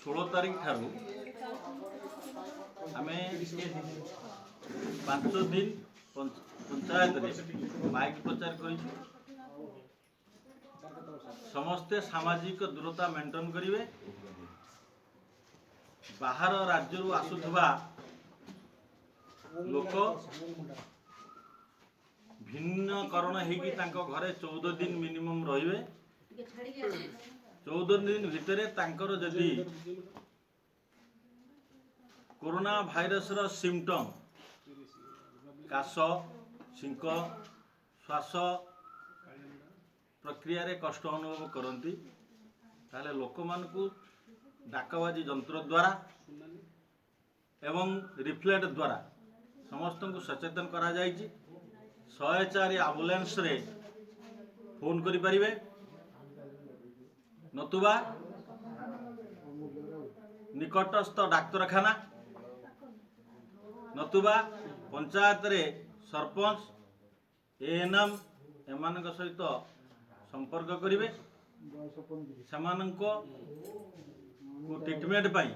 16 तारीख ठारू आमे 5 दिन पंचायत माइक प्रचार कर समस्ते सामाजिक दूरता मेंटेन करेंगे। बाहर राज्य आसुवा लोक भिन्नकरण हो घरे 14 दिन मिनिमम रे 14 दिन भितर जदि कोरोना भाइरस रो सिम्पटम काश छिंक श्वास प्रक्रिया रे कष्ट अनुभव करती ताले लोक मानकु डाकबाजी यंत्र द्वारा एवं रिफ्लेक्ट द्वारा समस्त को सचेतन करा जायछि। 104 एम्बुलेंस रे फोन करि परिबे नतुबा निकटस्थ डाक्तरखाना नतुबा पंचायत रे सरपंच एएनएम एमान सहित संपर्क करेंगे। ट्रिटमेंट पाई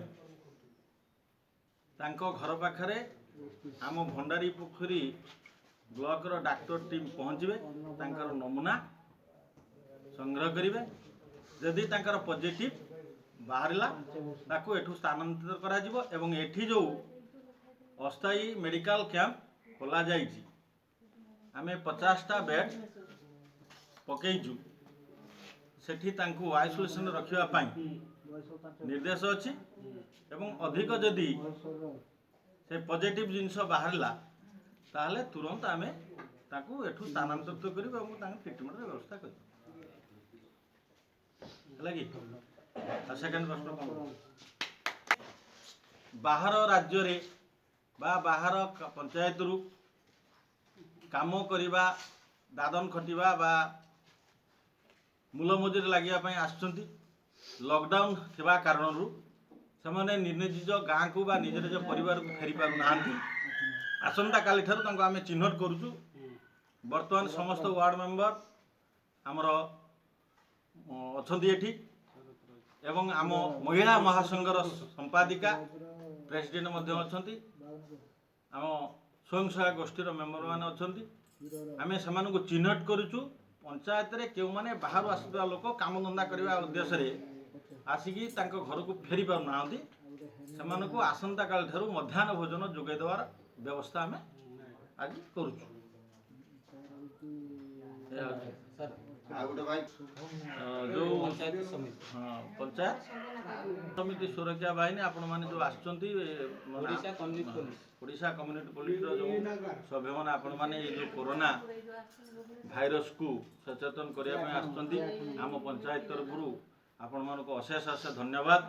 तांको घर पाखरे आम भंडारी पोखरी ब्लॉक रो डाक्टर टीम पहुँचे तांकर नमूना संग्रह करेंगे। जदि तांकर पॉजिटिव बाहरला ताकू एठू स्थानांतरित करा जिवो एवं एठी जो अस्थायी मेडिकल कैंप खोला जाइछि आमे 50टा बेड पकेइछु सेठी तांकू आइसोलेशन रखिबा पाई निर्देश अछि एवं अधिक जदि से पॉजिटिव जिनस बाहरला ताहले तुरंत आमे ताकू एठू स्थानांतरित करिबो एवं तांक ट्रीटमेंट रे व्यवस्था करिबो। लगी सेकंड प्रश्न बाहर राज्य रे बा बाहर पंचायत रु काम करिबा दादन खटिबा बा मूल मजूरी लगिया पई आछंती लॉकडाउन थिबा कारण रु सेमाने निज गाँ को बा निज निज परिवार को फेरी पारु नांती आसंता काली ठारू तांको आमे चिन्हट करूछु। वर्तमान समस्त वार्ड मेंबर हमर अछंती एठी एवं आम महिला महासंघर संपादिका प्रेसिडेंट मध्य अछंती आम स्वयं सहायक गोष्ठीर मेंबर मान अछंती आमे समान को चिन्हट करूछु। पंचायत रे केउ माने बाहर आसुवा लोक काम धंदा करबा उद्देश्य रे आसिकी तांको घर को फेरी पारु नांती समान को आसंता काल ठारू मध्याह्न भोजन जोगाई देवार व्यवस्था आमे आज करूछु। जो पंचायत समिति सुरक्षा बाहिनी आपण माने जो आछंती ओडिशा कम्युनिटी पुलिस जो सभ्य माने आपण माने जो कोरोना भाइरस को सचेतन करिया में आछंती आम पंचायत तरफरु आपण मानको अशेष अशेष धन्यवाद।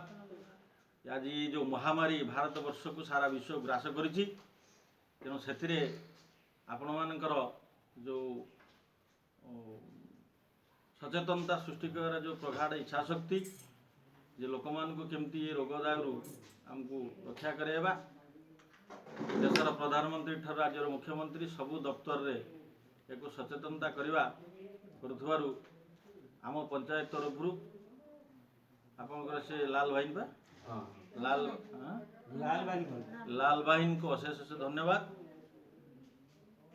आज ये जो महामारी भारत वर्ष को सारा विश्व ग्रास करिछि तेणु सेथिरे आपण मानकर जो सचेतनता सृष्टि कर जो प्रगाढ़ इच्छा शक्ति जे लोक मान को केमती ये रोग दायरु हमको रक्षा करेबा देशर प्रधानमंत्री ठार राज्यर मुख्यमंत्री सबु दफ्तर रे एक सचेतनता करवा करुथबारु आम पंचायत तरफरु आपनकर से लाल भाई बा लाल भाई को अशेष अशेष धन्यवाद।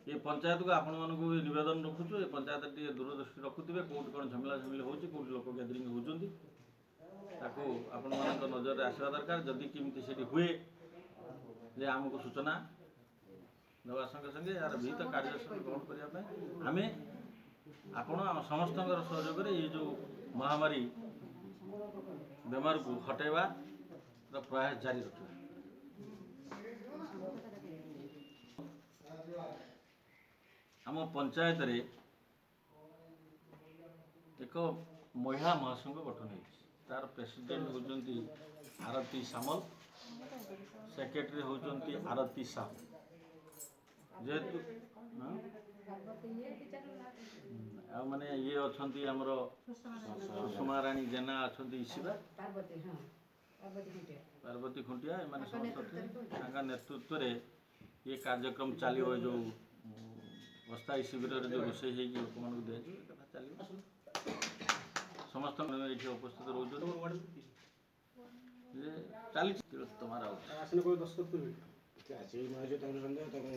ये पंचायत को आपण मानक निवेदन रखुछु ये पंचायत टी दूरदृष्टि रखुथिबे कोट कोन झमेला झमेली होची कोट लोक गैदरिंग होचंती ताको आपण मानक नजर रे आसवा दरकार जदि किमती सेठी हुए जे हमको सूचना दवा संगे संगे यार भीतर कार्यक्रम ग्रहण करिया पे आमे आपण समस्त सहयोग रे ये जो महामारी बेमार को हटेवा प्रयास जारी रखिबा। आम पंचायत रे एक महिला महासंघ गठन है तार प्रेसिडेंट होचंती आरती सामल सेक्रेटरी होचंती आरती साहू जेतु माने ये अछंती हमर सुषमा रानी जेना अछंती ईशिबा पार्वती खुंटिया माने समस्त नेतृत्व रे ये कार्यक्रम चलियो जो अस्थायी शिविर जो रोषे लोक मान दिखाई चलो समस्त ये उपस्थित रोज ଚାଲିଛି ତିଳୋତ୍ତମା ରାଉତ। ଆସିଲେ କୋଉ ଦସ୍ତଖତ କରିବେ? ଆସିକି ମାଉସୀ ତାଙ୍କୁ ସନ୍ଦେହ ତାଙ୍କୁ